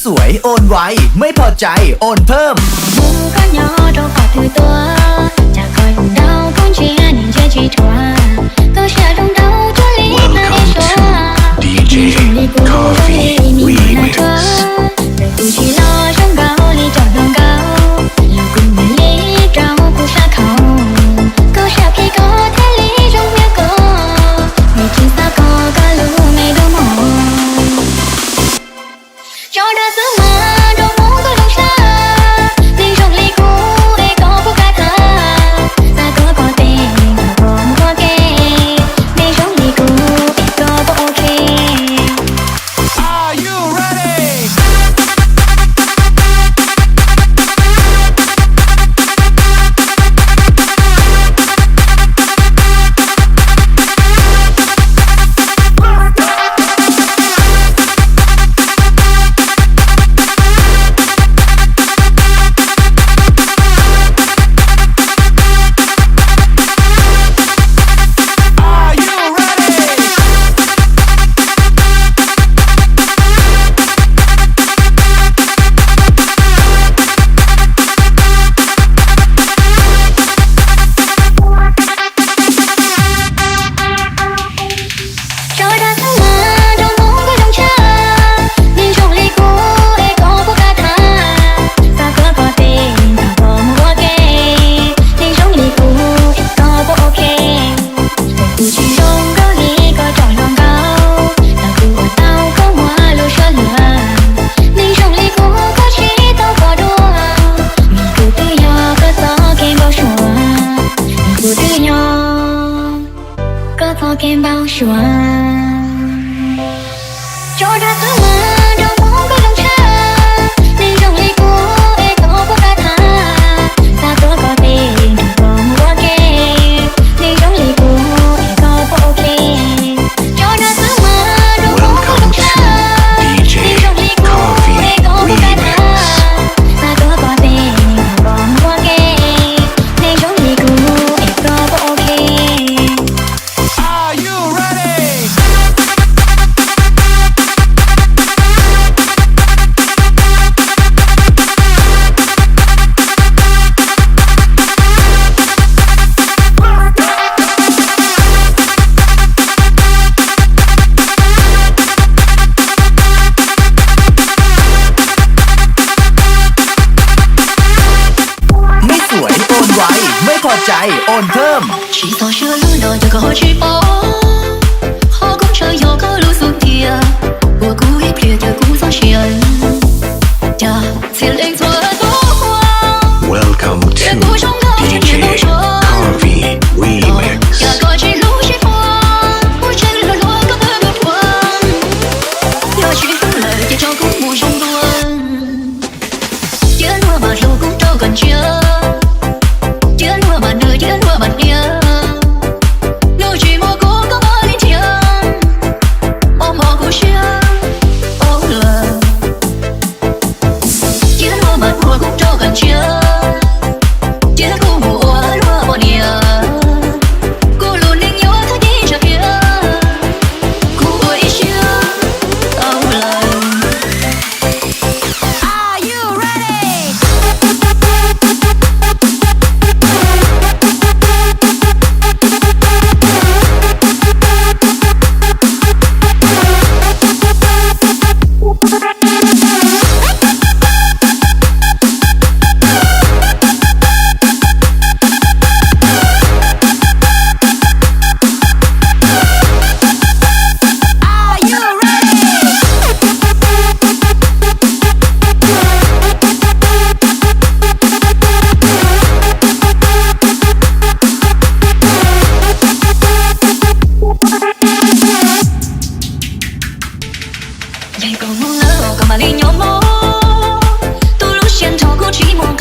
สวยโอนไวไม่พอใจโอนเพิ่ม Bố có nhỏ đâu có thứ tua. Chả coi cùng đau cũng chỉ nhìn chơi chỉ thua. Câu sẽ đông đâu cho lý là đi xóa. DJ Coffee Remix. Đời tôi chỉ lo trong gạo ly chọn đường cao. Là cùng người lý trao cũng xa khẩu. Câu sẽ khi có thế lý trong nhà cô. Người chỉ xa có cả lũ mày đâu mò. Cho đã giữ mà đâu muốn có đông xa. Tình trong ly cũ để có phút cả thà. Ta có tiền có mua kê. Tình trong ly cũ để có ok. Are you ready? Are you ready? Cho đã giữ mà đâu muốn có đông xa. Tình trong ly cũ để có phút cả thà. Ta có tiền có mua kê. Tình trong ly cũ để có phút ok. Đời tôi chỉ trong có lý có trò lòng cao. Ta cứ của tao có hoa lô cho lửa. Tình trong ly cũ có chỉ tao có đua. Mình cứ tự do có gió kèm bao sủa. Mình cứ tự do có gió kèm bao sủa. Cho đã giữ mà đâu muốn có đông xa. Tình trong ly cũ để có phút cả thà. Ta có tiền có mua kê. Tình trong ly cũ để có phút ok. Cho đã giữ mà đâu muốn có đông Welcome xa. to DJ Tình trong ly cũ Coffee để có phút cả thà. Remix. Ta có tiền có mua kê. Tình trong ly cũ để có phút ok. Are you ready?ไม่สวยโอนไวไม่พอใจโอนเพิ่ม Chỉ sợ chưa lũ đời cho có chỉ bỏ. Họ cũng chơi vô có lũ xuống thìa. Của cú hiếp lìa cho cú gió truyền. Chà, xin lên thua tố hoa. Welcome to DJ Coffee Remix. Chà có chỉ lũ chỉ hoa. Mỗi chân lũ lúa có tới một quang. Nhớ chỉ không lời chỉ cho cũng mù trong luôn. Chưa lúa mà lũ cũng đâu còn chưa. Chưa lúa mà nơi chưa lúa mà nhớ. Nếu chỉ một cô có bao linh thiêng. Ôm họ của chưa. Ôm lờ. Chưa lúa mà lúa cũng đâu còn chưa. Chưa cô mùa lúa bỏ nhớ. Cô luôn nên nhớ thứ đi cho kia. Cô ơi chưa. Ôm lờ. Are you ready? Are you Vậy còn muốn lỡ còn mà đi nhớ mô. Tôi lúc xuyên thọ cô chỉ muốn